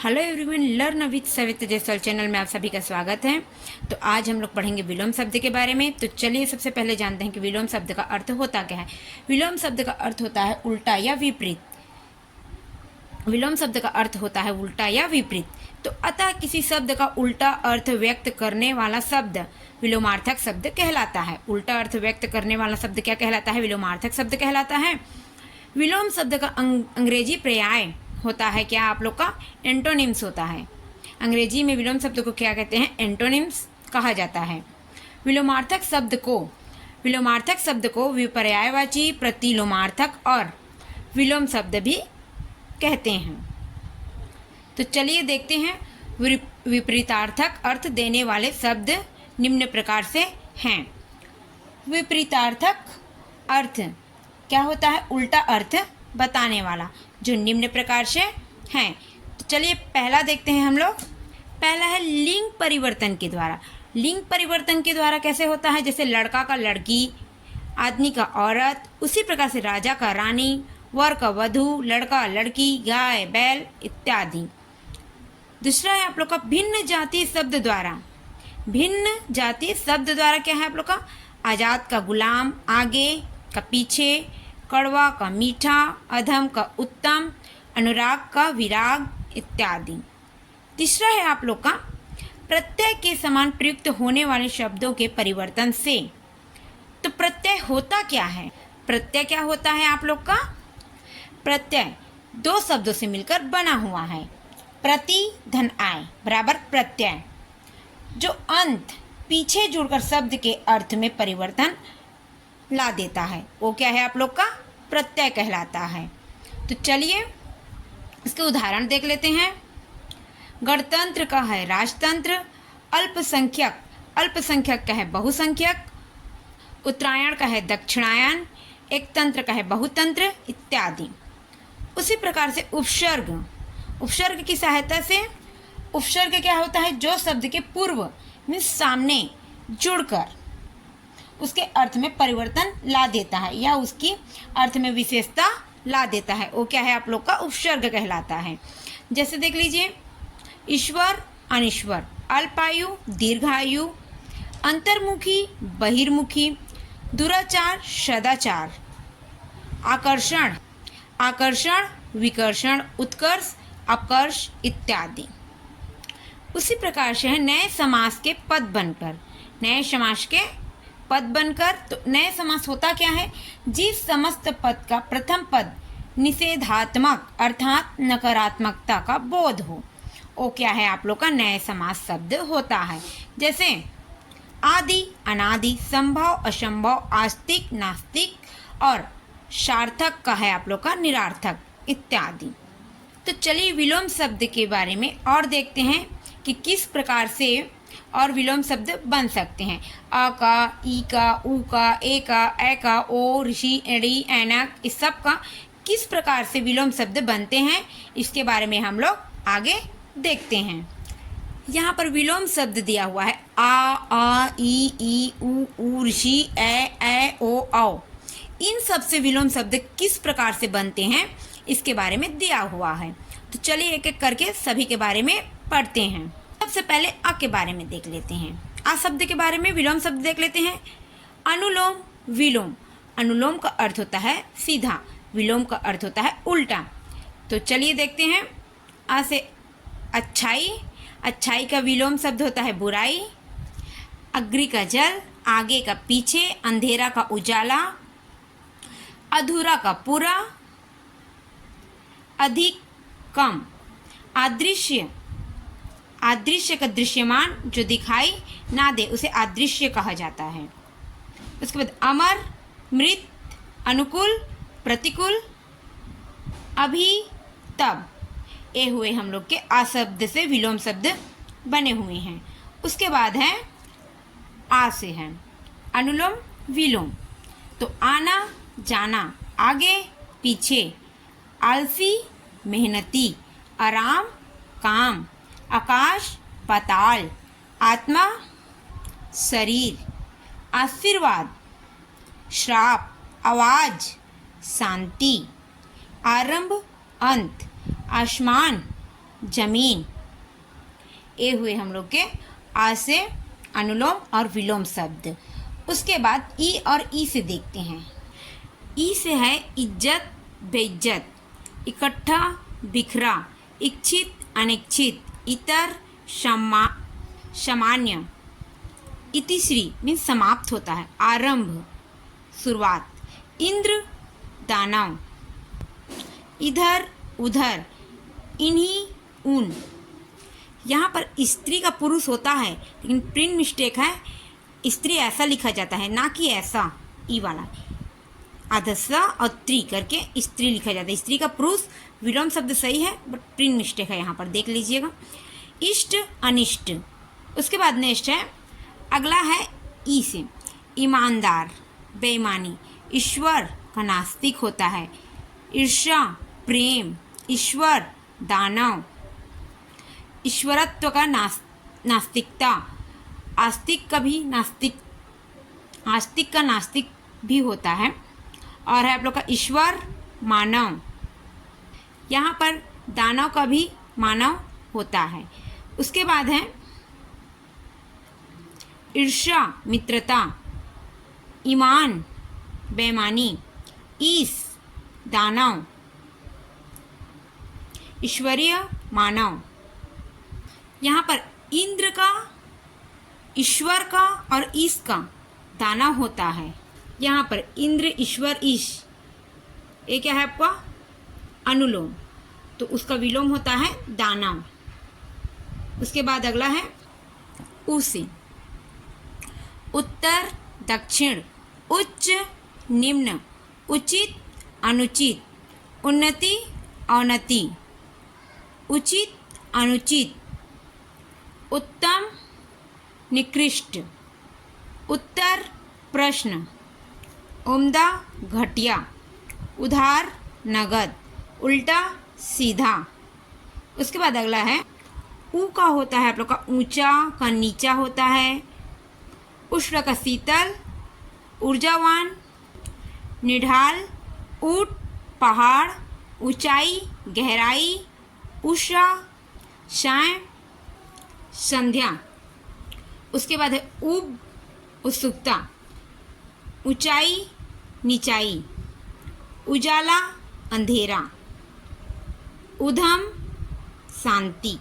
Hello everyone, learn with Savita Jaiswal channel में आप सभी का स्वागत है। तो आज हम लोग पढ़ेंगे विलोम शब्द के बारे में। तो चलिए सबसे पहले जानते हैं कि विलोम शब्द का अर्थ होता क्या है। विलोम शब्द का अर्थ होता है उल्टा या विपरीत। विलोम शब्द का अर्थ होता है उल्टा या विपरीत। तो अतः किसी शब्द का उल्टा अर्थ व्यक्त करने वाला शब्द विलोमार्थक शब्द कहलाता है। उल्टा अर्थ व्यक्त करने वाला शब्द क्या कहलाता है? विलोमार्थक शब्द कहलाता है। विलोम शब्द का अंग्रेजी पर्याय होता है क्या आप लोग का? एंटोनिम्स होता है। अंग्रेजी में विलोम शब्द को क्या कहते हैं? एंटोनिम्स कहा जाता है। विलोमार्थक शब्द को विपर्यायवाची, प्रतिलोमार्थक और विलोम शब्द भी कहते हैं। तो चलिए देखते हैं। विपरीतार्थक अर्थ देने वाले शब्द निम्न प्रकार से हैं। विपरीतार्थक अर्थ क्या होता है? उल्टा अर्थ बताने वाला, जो निम्न प्रकार से हैं। तो चलिए पहला देखते हैं हम लोग। पहला है लिंग परिवर्तन के द्वारा। लिंग परिवर्तन के द्वारा कैसे होता है? जैसे लड़का का लड़की, आदमी का औरत, उसी प्रकार से राजा का रानी, वर का वधू, लड़का लड़की, गाय बैल इत्यादि। दूसरा है आप लोग का भिन्न जाति शब्द द्वारा। भिन्न जाति शब्द द्वारा क्या है आप लोग का? आजाद का गुलाम, आगे का पीछे, कड़वा का मीठा, अधम का उत्तम, अनुराग का विराग इत्यादि। तीसरा है आप लोग का प्रत्यय के समान प्रयुक्त होने वाले शब्दों के परिवर्तन से। तो प्रत्यय होता क्या है? प्रत्यय क्या होता है आप लोग का? प्रत्यय दो शब्दों से मिलकर बना हुआ है। प्रति धन आय बराबर प्रत्यय, जो अंत पीछे जुड़कर शब्द के अर्थ में परिवर्तन ला देता है, वो क्या है आप लोग का? प्रत्यय कहलाता है। तो चलिए इसके उदाहरण देख लेते हैं। गणतंत्र का है राजतंत्र, अल्पसंख्यक का है बहुसंख्यक, उत्तरायण का है दक्षिणायन, एक तंत्र का है बहुतंत्र इत्यादि। उसी प्रकार से उपसर्ग की सहायता से, उपसर्ग क्या होता है? जो शब्द के पूर्व में सामने जुड़कर उसके अर्थ में परिवर्तन ला देता है या उसकी अर्थ में विशेषता ला देता है, वो क्या है आप लोग का? उपसर्ग कहलाता है। जैसे देख लीजिए, ईश्वर अनिश्वर, अल्पायु दीर्घायु, अंतर्मुखी बहिर्मुखी, दुराचार सदाचार, आकर्षण विकर्षण, उत्कर्ष अपकर्ष इत्यादि। उसी प्रकार से है नए समास के पद बनकर। तो नए समास होता क्या है? जिस समस्त पद का प्रथम पद निषेधात्मक अर्थात नकारात्मकता का बोध हो, वो क्या है आप लोग का? नए समास शब्द होता है। जैसे आदि अनादि, संभव असंभव, आस्तिक नास्तिक और सार्थक का है आप लोग का निरार्थक इत्यादि। तो चलिए विलोम शब्द के बारे में और देखते हैं कि किस प्रकार से और विलोम शब्द बन सकते हैं। अ का, ई का, उ का, ए का, ए का, ओ, ऋषि, एड़ी, ऐनक, इस सब का किस प्रकार से विलोम शब्द बनते हैं, इसके बारे में हम लोग आगे देखते हैं। यहाँ पर विलोम शब्द दिया हुआ है आ, ई, उ, ऋषि, ए, ओ, औ। इन सब से विलोम शब्द किस प्रकार से बनते हैं, इसके बारे में दिया हुआ है। तो चलिए एक एक करके सभी के बारे में पढ़ते हैं। सबसे पहले अ के बारे में देख लेते हैं। आ शब्द के बारे में विलोम शब्द देख लेते हैं। अनुलोम विलोम। अनुलोम का अर्थ होता है सीधा, विलोम का अर्थ होता है उल्टा। तो चलिए देखते हैं। आ से अच्छाई। अच्छाई का विलोम शब्द होता है बुराई। अग्नि का जल, आगे का पीछे, अंधेरा का उजाला, अधूरा का पूरा, अधिक कम। आदृश्य का दृश्यमान, जो दिखाई ना दे उसे आदृश्य कहा जाता है। उसके बाद अमर, मृत, अनुकूल, प्रतिकूल, अभी, तब। ये हुए हम लोग के आ शब्द से विलोम शब्द बने हुए हैं। उसके बाद है आ से है अनुलोम विलोम। तो आना जाना, आगे पीछे, आलसी मेहनती, आराम काम, आकाश पाताल, आत्मा शरीर, आशीर्वाद श्राप, आवाज शांति, आरंभ अंत, आसमान जमीन। ये हुए हम लोग के आ से अनुलोम और विलोम शब्द। उसके बाद ई और ई से देखते हैं। ई से है इज्जत बेइज्जत, इकट्ठा बिखरा, इच्छित अनिच्छित, इतर सामान्य। इतिश्री मीन्स समाप्त होता है, आरंभ शुरुआत। इंद्र दानव, इधर उधर, इन्हीं उन। यहाँ पर स्त्री का पुरुष होता है लेकिन प्रिंट मिस्टेक है, स्त्री ऐसा लिखा जाता है ना कि ऐसा ई वाला, आधस्सा और त्री करके स्त्री लिखा जाता है। स्त्री का पुरुष विलोम शब्द सही है बट प्रिंट मिस्टेक है, यहाँ पर देख लीजिएगा। इष्ट अनिष्ट। उसके बाद नेक्स्ट है, अगला है ई से ईमानदार बेईमानी, ईश्वर का नास्तिक होता है, ईर्ष्या प्रेम, ईश्वर दानव, ईश्वरत्व का नास्तिकता, आस्तिक का भी नास्तिक, आस्तिक का नास्तिक भी होता है। और है आप लोग का ईश्वर मानव, यहाँ पर दानव का भी मानव होता है। उसके बाद है ईर्ष्या मित्रता, ईमान बेईमानी, ईश दानव, ईश्वरीय मानव। यहाँ पर इंद्र का, ईश्वर का और ईश का दानव होता है। यहाँ पर इंद्र ईश्वर ईश, ये क्या है आपका अनुलोम, तो उसका विलोम होता है दानव। उसके बाद अगला है उ से उत्तर दक्षिण, उच्च निम्न, उचित अनुचित, उन्नति अवनति, उचित अनुचित, उत्तम निकृष्ट, उत्तर प्रश्न, उम्दा घटिया, उधार नगद, उल्टा सीधा। उसके बाद अगला है ऊ का होता है आप लोग का ऊंचा का नीचा होता है, उष्ण का शीतल, ऊर्जावान, निढाल, ऊंट पहाड़, ऊंचाई गहराई, उषा साय संध्या। उसके बाद है उब उत्सुकता, ऊंचाई नीचाई, उजाला अंधेरा, उधम शांति।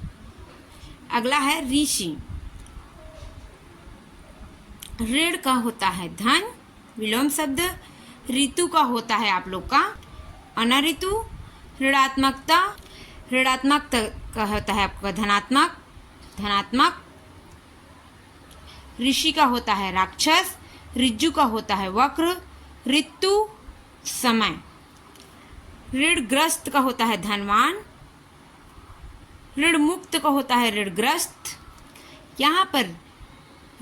अगला है ऋषि। ऋण का होता है धन विलोम शब्द, ऋतु का होता है आप लोग का अनऋतु, ऋणात्मकता, ऋणात्मक का होता है आपका धनात्मक धनात्मक, ऋषि का होता है राक्षस, ऋजु का होता है वक्र, ऋतु समय, ऋणग्रस्त का होता है धनवान, ऋण मुक्त का होता है ऋणग्रस्त। यहाँ पर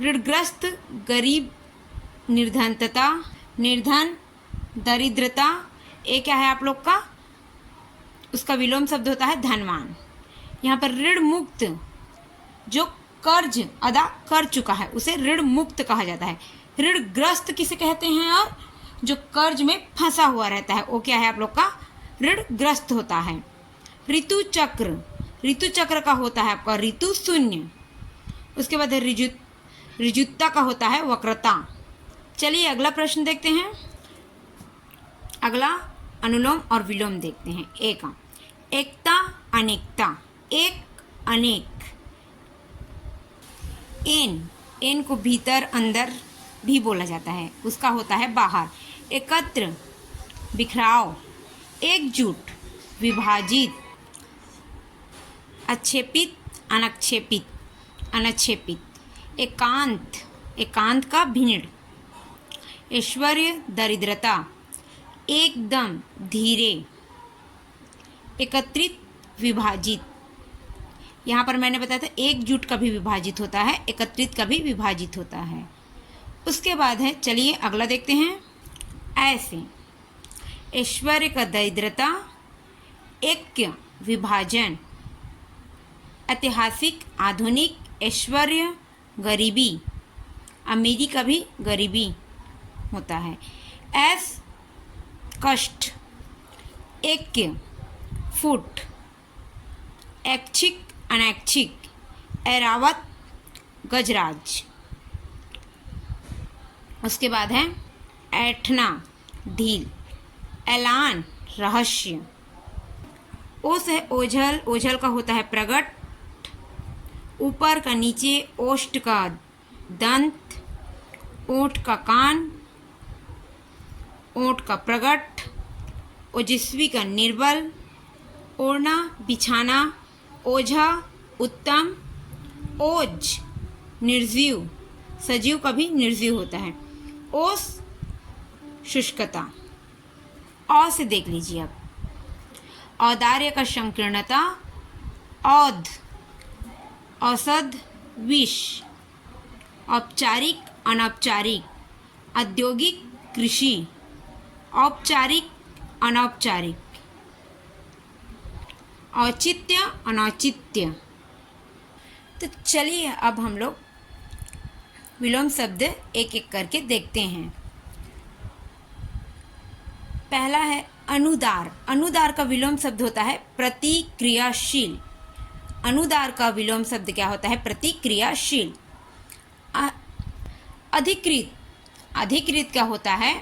ऋणग्रस्त गरीब, निर्धनता, निर्धन, दरिद्रता, ये क्या है आप लोग का, उसका विलोम शब्द होता है धनवान। यहाँ पर ऋण मुक्त, जो कर्ज अदा कर चुका है उसे ऋण मुक्त कहा जाता है। ऋणग्रस्त किसे कहते हैं, और जो कर्ज में फंसा हुआ रहता है वो क्या है आप लोग का ऋणग्रस्त होता है। ऋतु चक्र, ऋतु चक्र का होता है आपका ऋतु शून्य। उसके बाद ऋजुता का होता है वक्रता। चलिए अगला प्रश्न देखते हैं। अगला अनुलोम और विलोम देखते हैं। एक एकता अनेकता, एक अनेक, एन को भीतर अंदर भी बोला जाता है, उसका होता है बाहर। एकत्र बिखराव, एकजुट विभाजित, अच्छेपित अनक्षेपित अनक्षेपित, एकांत एकांत का भीड़, ऐश्वर्य दरिद्रता, एकदम धीरे, एकत्रित विभाजित। यहाँ पर मैंने बताया था एकजुट का भी विभाजित होता है, एकत्रित का भी विभाजित होता है। उसके बाद है, चलिए अगला देखते हैं। ऐसे ऐश्वर्य का दरिद्रता, ऐक्य विभाजन, ऐतिहासिक आधुनिक, ऐश्वर्य गरीबी, अमीरी का भी गरीबी होता है। ऐस कष्ट, ऐक्य फुट, ऐच्छिक अनैच्छिक, ऐरावत गजराज। उसके बाद है ऐठना ढील, ऐलान रहस्य। ओस है ओझल, ओझल का होता है प्रगट, ऊपर का नीचे, ओष्ठ का दंत, ओठ का कान, ओठ का प्रगट, ओजस्वी का निर्बल, ओढ़ना बिछाना, ओझा उत्तम, ओज निर्जीव, सजीव का भी निर्जीव होता है, ओस शुष्कता। औ से देख लीजिए अब, औदार्य का संकीर्णता, औध औषध विष, औपचारिक अनौपचारिक, औद्योगिक कृषि, औपचारिक अनौपचारिक, औचित्य अनौचित्य। तो चलिए अब हम लोग विलोम शब्द एक एक करके देखते हैं। पहला है अनुदार। अनुदार का विलोम शब्द होता है प्रतिक्रियाशील। अनुदार का विलोम शब्द क्या होता है? प्रतिक्रियाशील। अधिकृत, अधिकृत का होता है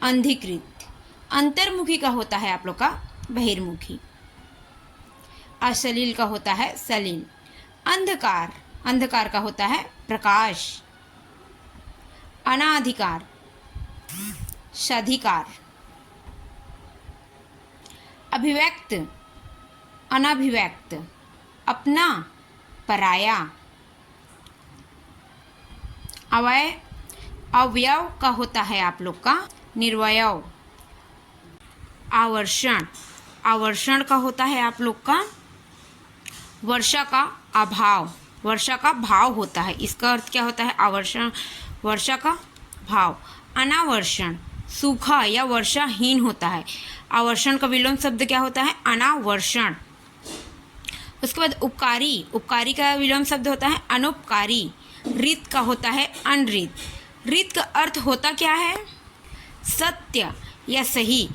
अंधिकृत। अंतर्मुखी का होता है आप लोग का बहिर्मुखी। अश्लील का होता है सलील। अंधकार, अंधकार का होता है प्रकाश। अनाधिकार, शाधिकार। अभिव्यक्त, अनभिव्यक्त, अपना, पराया। अवयव, अवयव का होता है आप लोग का निर्वयव। आवर्षण, आवर्षण का होता है आप लोग का वर्षा का अभाव। वर्षा का भाव होता है, इसका अर्थ क्या होता है? आवर्षण, वर्षा का भाव। अनावर्षण, सूखा या वर्षाहीन होता है। आवर्षण का विलोम शब्द क्या होता है? अनावर्षण। उसके बाद उपकारी, उपकारी का विलोम शब्द होता है अनुपकारी। ऋत का होता है अनृत। ऋत का अर्थ होता क्या है? सत्य या सही।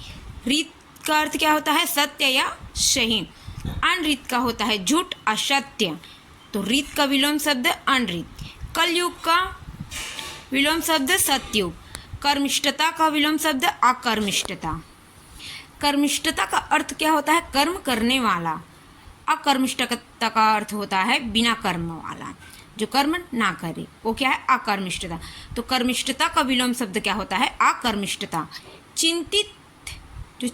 ऋत का अर्थ क्या होता है? सत्य या सही। अनृत का होता है झूठ, असत्य। तो ऋत का विलोम शब्द अनृत। कलयुग का विलोम शब्द सतयुग। कर्मिष्ठता का विलोम शब्द अकर्मिष्ठता। कर्मिष्ठता का अर्थ क्या होता है? कर्म करने वाला। अकर्मिष्ठता का अर्थ होता है बिना कर्म वाला, जो कर्म ना करे, वो क्या है? अकर्मिष्ठता। तो कर्मिष्ठता का विलोम शब्द क्या होता है? अकर्मिष्ठता। चिंतित, जो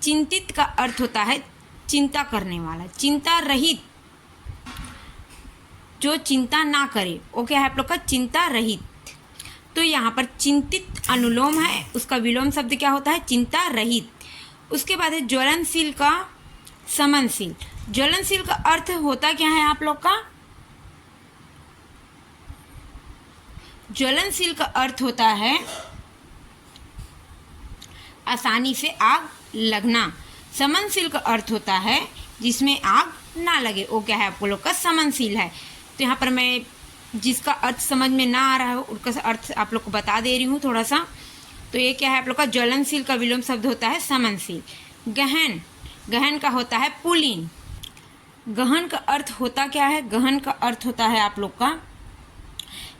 चिंतित का अर्थ होता है चिंता करने वाला। चिंता रहित, जो चिंता ना करे, वो क्या है आप लोग का? चिंता रहित। तो यहाँ पर चिंतित अनुलोम है, उसका विलोम शब्द क्या होता है? चिंता रहित। उसके बाद है ज्वलनशील का समनशील। ज्वलनशील का अर्थ होता क्या है आप लोग का? ज्वलनशील का अर्थ होता है आसानी से आग लगना। समनशील का अर्थ होता है जिसमें आग ना लगे, वो क्या है आप लोग का? समनशील है। तो यहाँ पर मैं जिसका अर्थ समझ में ना आ रहा है उसका अर्थ आप लोग को बता दे रही हूँ थोड़ा सा। तो ये क्या है आप लोग का? ज्वलनशील का विलोम शब्द होता है समनशील। गहन, गहन का होता है पुलीन। गहन का अर्थ होता क्या है? गहन का अर्थ होता है आप लोग का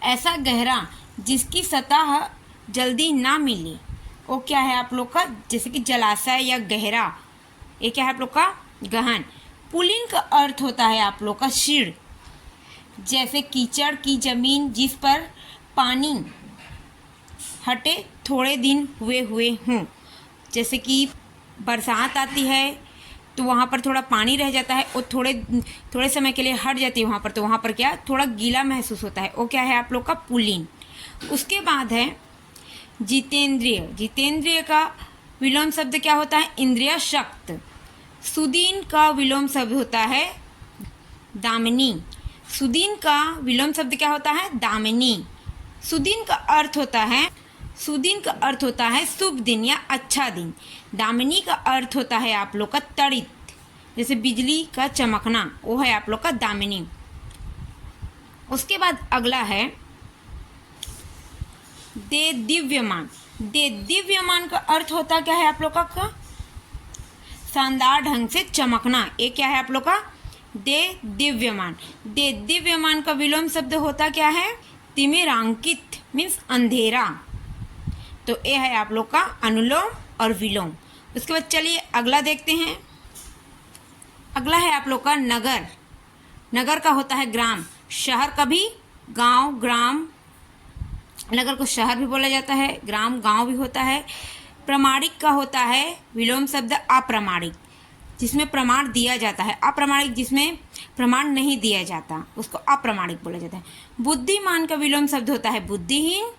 ऐसा गहरा जिसकी सतह जल्दी ना मिले, वो क्या है आप लोग का? जैसे कि जलाशय या गहरा, ये क्या है आप लोग का? गहन। पुलीन का अर्थ होता है आप लोग का शीर्ण, जैसे कीचड़ की जमीन जिस पर पानी हटे थोड़े दिन हुए हों। जैसे कि बरसात आती है तो वहाँ पर थोड़ा पानी रह जाता है और थोड़े समय के लिए हट जाती है वहाँ पर, तो वहाँ पर क्या थोड़ा गीला महसूस होता है, वो क्या है आप लोग का? पुलीन। उसके बाद है जितेंद्रिय। जितेंद्रिय का विलोम शब्द क्या होता है? इंद्रिय शक्त। सुदीन का विलोम शब्द होता है दामिनी। सुदीन का विलोम शब्द क्या होता है? दामिनी। सुदीन का अर्थ होता है, सुदीन का अर्थ होता है शुभ दिन या अच्छा दिन। दामिनी का अर्थ होता है आप लोग का तड़ित, जैसे बिजली का चमकना, वो है आप लोग का दामिनी। उसके बाद अगला है दे दिव्यमान। दे दिव्यमान का अर्थ होता क्या है आप लोग का? शानदार ढंग से चमकना। ये क्या है आप लोग का? दे दिव्यमान। दे दिव्यमान का विलोम शब्द होता क्या है? तिमिरांकित मीन्स अंधेरा। तो ये है आप लोग का अनुलोम और विलोम। उसके बाद चलिए अगला देखते हैं। अगला है आप लोग का नगर। नगर का होता है ग्राम। शहर का भी गांव, ग्राम। नगर को शहर भी बोला जाता है, ग्राम गांव भी होता है। प्रमाणिक का होता है विलोम शब्द अप्रमाणिक, जिसमें प्रमाण दिया जाता है। अप्रमाणिक जिसमें प्रमाण नहीं दिया जाता, उसको अप्रमाणिक बोला जाता है। बुद्धिमान का विलोम शब्द होता है बुद्धिहीन।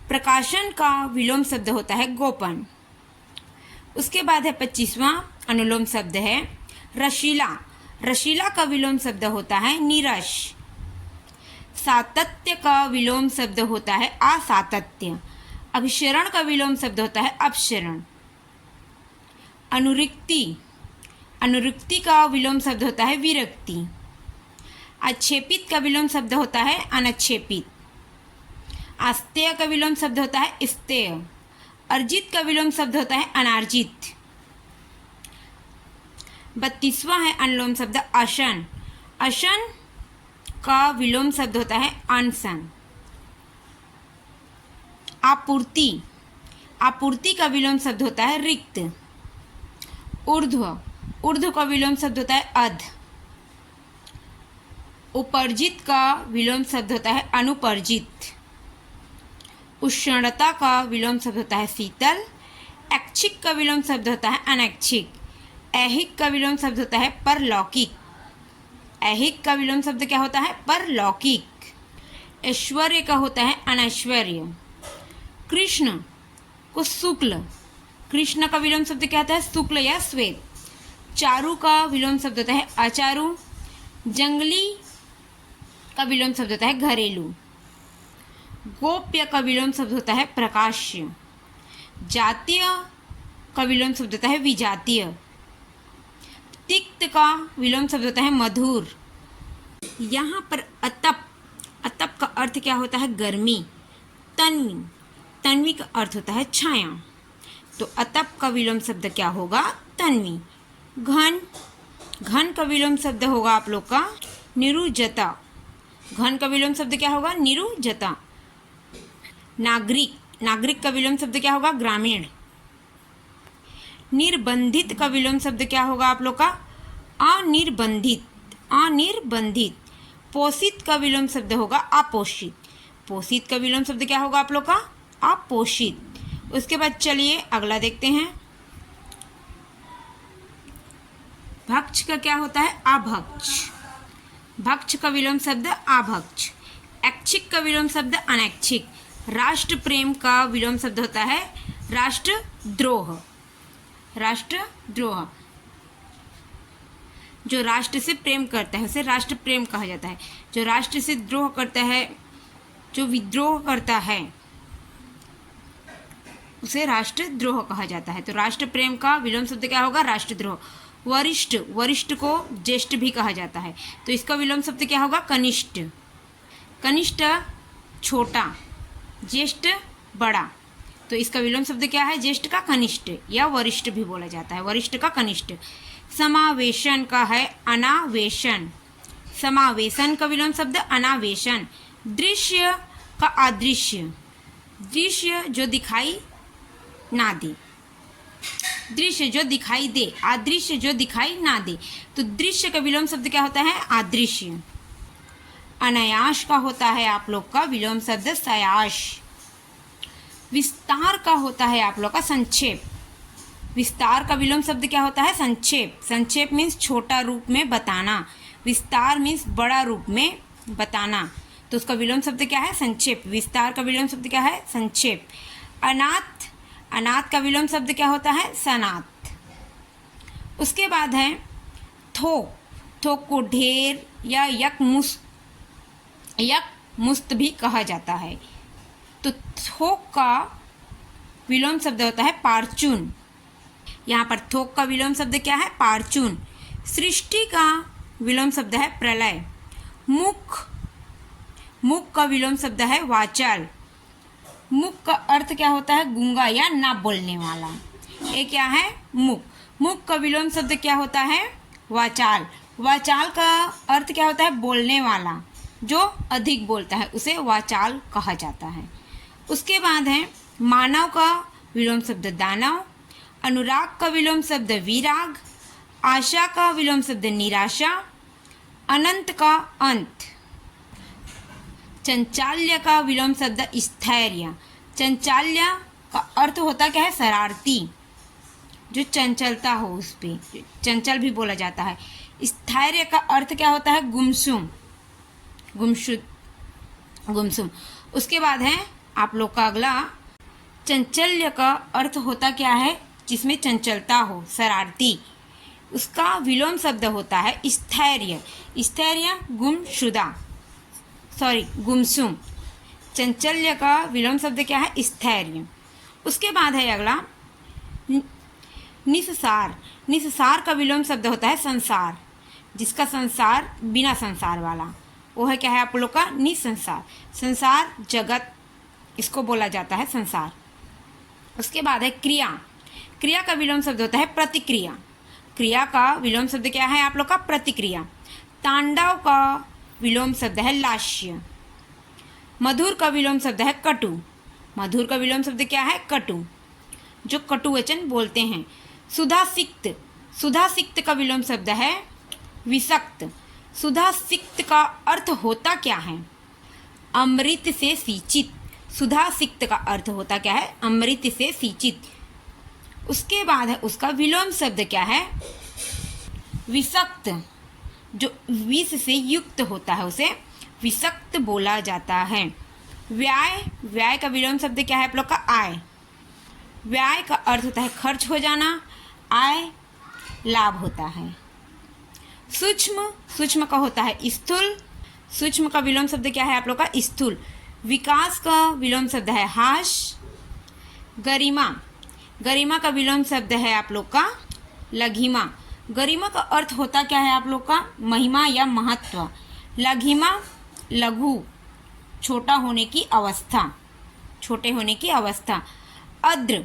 प्रकाशन का विलोम शब्द होता है गोपन। उसके बाद है 25वां अनुलोम शब्द है रशीला। रशीला का विलोम शब्द होता है नीरस। सातत्य का विलोम शब्द होता है असातत्य। अभिशरण का विलोम शब्द होता है अपशरण। अनुरिक्ति, अनुरिक्ति का विलोम शब्द होता है विरक्ति। आक्षेपित का विलोम शब्द होता है अनक्षेपित। आस्तेय का विलोम शब्द होता है स्तेय। अर्जित का विलोम शब्द होता है अनार्जित। 32वां है अनुलोम शब्द अशन। अशन का विलोम शब्द होता है अनशन। आपूर्ति, आपूर्ति का विलोम शब्द होता है रिक्त। ऊर्ध्व, ऊर्ध्व का विलोम शब्द होता है अध। उपर्जित का विलोम शब्द होता है अनुपर्जित। उष्णता का विलोम शब्द होता है शीतल। ऐच्छिक का विलोम शब्द होता है अनैच्छिक। ऐहिक का विलोम शब्द होता है परलौकिक। ऐहिक का विलोम शब्द क्या होता है? परलौकिक। ऐश्वर्य का होता है अनैश्वर्य। कृष्ण को शुक्ल, कृष्ण का विलोम शब्द क्या होता है? शुक्ल या श्वेत। चारु का विलोम शब्द होता है अचारु। जंगली का विलोम शब्द होता है घरेलू। गोप्य का विलोम शब्द होता है प्रकाश्य। जातीय का विलोम शब्द होता है विजातीय। तिक्त का विलोम शब्द होता है मधुर। यहाँ पर अतप, अतप का अर्थ क्या होता है? गर्मी। तन्वी, तन्वी का अर्थ होता है छाया। तो अतप का विलोम शब्द क्या होगा? तन्वी। घन, घन का विलोम शब्द होगा आप लोग का निरुजता। घन का विलोम शब्द क्या होगा? निरुजता। नागरिक, नागरिक का विलोम शब्द क्या होगा? ग्रामीण। निर्बंधित का विलोम शब्द क्या होगा आप लोग का? अनिर्बंधित, अनिर्बंधित। पोषित का विलोम शब्द होगा अपोषित। पोषित का विलोम शब्द क्या होगा आप लोग का? अपोषित। उसके बाद चलिए अगला देखते हैं। भक्ष का क्या होता है? अभक्ष। भक्ष का विलोम शब्द अभक्ष। ऐच्छिक का विलोम शब्द अनैच्छिक। राष्ट्र प्रेम का विलोम शब्द होता है राष्ट्रद्रोह। राष्ट्रद्रोह, जो राष्ट्र से प्रेम करता है उसे राष्ट्र प्रेम कहा जाता है। जो राष्ट्र से द्रोह करता है, जो विद्रोह करता है, उसे राष्ट्रद्रोह कहा जाता है। तो राष्ट्र प्रेम का विलोम शब्द क्या होगा? राष्ट्रद्रोह। वरिष्ठ, वरिष्ठ को ज्येष्ठ भी कहा जाता है, तो इसका विलोम शब्द क्या होगा? कनिष्ठ। कनिष्ठ छोटा, ज्येष्ठ बड़ा, तो इसका विलोम शब्द क्या है? ज्येष्ठ का कनिष्ठ या वरिष्ठ भी बोला जाता है, वरिष्ठ का कनिष्ठ। समावेशन का है अनावेशन। समावेशन का विलोम शब्द अनावेशन। दृश्य का अदृश्य। दृश्य जो दिखाई ना दे, दृश्य जो दिखाई दे, अदृश्य जो दिखाई ना दे, तो दृश्य का विलोम शब्द क्या होता है? अदृश्य। अनायास का होता है आप लोग का विलोम शब्द सयास। विस्तार का होता है आप लोग का संक्षेप। विस्तार का विलोम शब्द क्या होता है? संक्षेप। संक्षेप मीन्स छोटा रूप में बताना। विस्तार मीन्स बड़ा रूप में बताना, तो उसका विलोम शब्द क्या है? संक्षेप। विस्तार का विलोम शब्द क्या है? संक्षेप। अनाथ, अनाथ का विलोम शब्द क्या होता है? सनाथ। उसके बाद है थोक। थोक को ढेर या यकमुस्त भी कहा जाता है। तो थोक का विलोम शब्द होता है पारचून। यहाँ पर थोक का विलोम शब्द क्या है? पारचून। सृष्टि का विलोम शब्द है प्रलय। मुख, मुख का विलोम शब्द है वाचाल। मुख का अर्थ क्या होता है? गूंगा या ना बोलने वाला। ये क्या है? मुख। मुख का विलोम शब्द क्या होता है? वाचाल। वाचाल का अर्थ क्या होता है? बोलने वाला, जो अधिक बोलता है उसे वाचाल कहा जाता है। उसके बाद है मानव का विलोम शब्द दानव, अनुराग का विलोम शब्द विराग, आशा का विलोम शब्द निराशा, अनंत का अंत, चंचाल्य का विलोम शब्द स्थैर्य। चंचाल्य का अर्थ होता क्या है? शरारती, जो चंचलता हो उस पे चंचल भी बोला जाता है। स्थैर्य का अर्थ क्या होता है? गुमसुम, गुमसुम। उसके बाद है आप लोग का अगला, चंचल्य का अर्थ होता क्या है? जिसमें चंचलता हो, शरारती, उसका विलोम शब्द होता है स्थैर्य। स्थैर्य गुमसुम। चंचल्य का विलोम शब्द क्या है? स्थैर्य। उसके बाद है अगला निस्सार। निस्सार का विलोम शब्द होता है संसार, जिसका संसार बिना संसार वाला, वो है क्या है आप लोग का? निसंसार। संसार जगत, इसको बोला जाता है संसार। उसके बाद है क्रिया। क्रिया का विलोम शब्द होता है प्रतिक्रिया। क्रिया का विलोम शब्द क्या है आप लोग का? प्रतिक्रिया। तांडव का विलोम शब्द है लास्य। मधुर का विलोम शब्द है कटु। मधुर का विलोम शब्द क्या है? कटु, जो कटु वचन बोलते हैं। सुधासिक्त। सुधासिक्त का विलोम शब्द है विषक्त। सुधासिक्त का अर्थ होता क्या है? अमृत से सिंचित। सुधासिक्त का अर्थ होता क्या है? अमृत से सिंचित। उसके बाद है उसका विलोम शब्द क्या है? विषक्त, जो विष से युक्त होता है उसे विषक्त बोला जाता है। व्याय। व्याय का विलोम शब्द क्या है आप लोग का? आय। व्याय का अर्थ होता है खर्च हो जाना, आय लाभ होता है। सूक्ष्म। सूक्ष्म का होता है स्थूल। सूक्ष्म का विलोम शब्द क्या है आप लोग का? स्थूल। विकास का विलोम शब्द है हास। गरिमा। गरिमा का विलोम शब्द है आप लोग का लघिमा। गरिमा का अर्थ होता क्या है आप लोग का? महिमा या महत्व। लघिमा लघु, छोटा होने की अवस्था, छोटे होने की अवस्था। अद्र।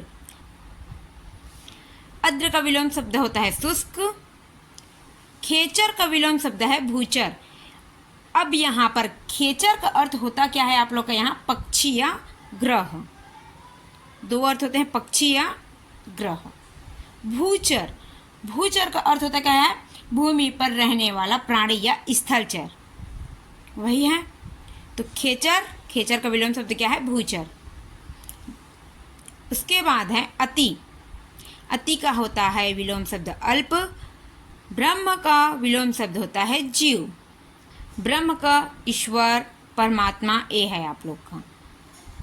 अद्र का विलोम शब्द होता है शुष्क। खेचर का विलोम शब्द है भूचर। अब यहाँ पर खेचर का अर्थ होता क्या है आप लोग का? यहाँ पक्षी या ग्रह, दो अर्थ होते हैं, पक्षी या ग्रह। भूचर। भूचर का अर्थ होता क्या है? भूमि पर रहने वाला प्राणी या स्थलचर, वही है। तो खेचर, खेचर का विलोम शब्द क्या है? भूचर। उसके बाद है अति। अति का होता है विलोम शब्द अल्प। ब्रह्म का विलोम शब्द होता है जीव। ब्रह्म का ईश्वर परमात्मा ए है आप लोग का।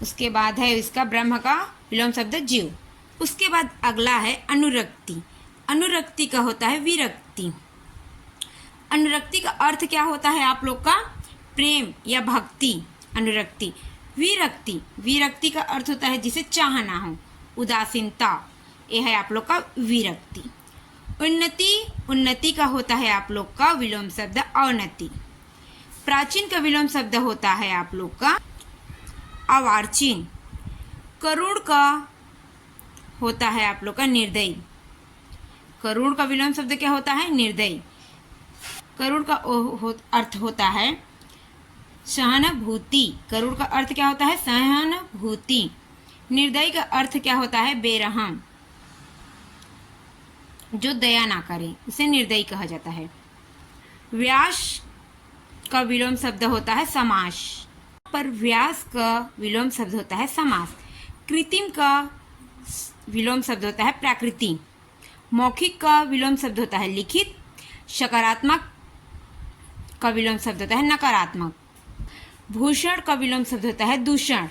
उसके बाद है इसका ब्रह्म का विलोम शब्द जीव। उसके बाद अगला है अनुरक्ति। अनुरक्ति का होता है विरक्ति। अनुरक्ति का अर्थ क्या होता है आप लोग का? प्रेम या भक्ति। अनुरक्ति। विरक्ति। विरक्ति का अर्थ होता है जिसे चाहना हो, उदासीनता, यह है आप लोग का विरक्ति। उन्नति। उन्नति का होता है आप लोग का विलोम शब्द अवनति। प्राचीन का विलोम शब्द होता है आप लोग का अवार्चीन। करुण का होता है आप लोग का निर्दयी। करुण का विलोम शब्द क्या होता है? निर्दयी। करुण का अर्थ होता है सहानुभूति। करुण का अर्थ क्या होता है? सहानुभूति। निर्दयी का अर्थ क्या होता है? बेरहम, जो दया ना करे उसे निर्दयी कहा जाता है। व्यास का विलोम शब्द होता है समास। पर व्यास का विलोम शब्द होता है समास। कृत्रिम का विलोम शब्द होता है प्राकृति। मौखिक का विलोम शब्द होता है लिखित। सकारात्मक का विलोम शब्द होता है नकारात्मक। भूषण का विलोम शब्द होता है दूषण।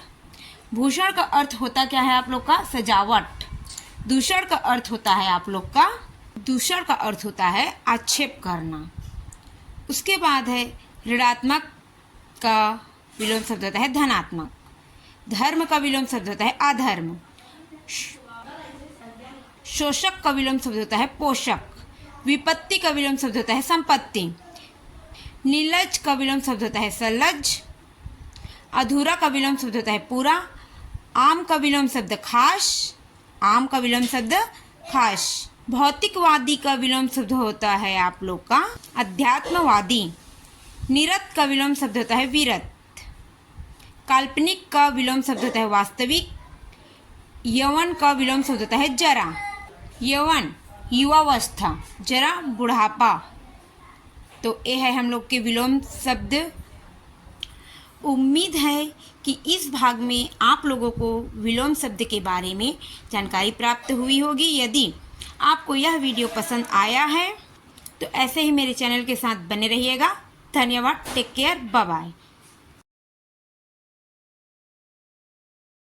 भूषण का अर्थ होता क्या है आप लोग का? सजावट। दूषण का अर्थ होता है आप लोग का दूषण का अर्थ होता है आक्षेप करना। उसके बाद है ऋणात्मक का विलोम शब्द होता है धनात्मक। धर्म का विलोम शब्द होता है अधर्म। शोषक का विलोम शब्द होता है पोषक। विपत्ति का विलोम शब्द होता है संपत्ति। निर्लज का विलोम शब्द होता है सलज। अधूरा का विलोम शब्द होता है पूरा। आम का विलोम शब्द खास। आम का विलोम शब्द खास। भौतिकवादी का विलोम शब्द होता है आप लोग का अध्यात्मवादी। निरत का विलोम शब्द होता है विरत। काल्पनिक का विलोम शब्द होता है वास्तविक। यौवन का विलोम शब्द होता है जरा। यौवन युवावस्था, जरा बुढ़ापा। तो ये है हम लोग के विलोम शब्द। उम्मीद है कि इस भाग में आप लोगों को विलोम शब्द के बारे में जानकारी प्राप्त हुई होगी। यदि आपको यह वीडियो पसंद आया है तो ऐसे ही मेरे चैनल के साथ बने रहिएगा। धन्यवाद। Take care. Bye bye.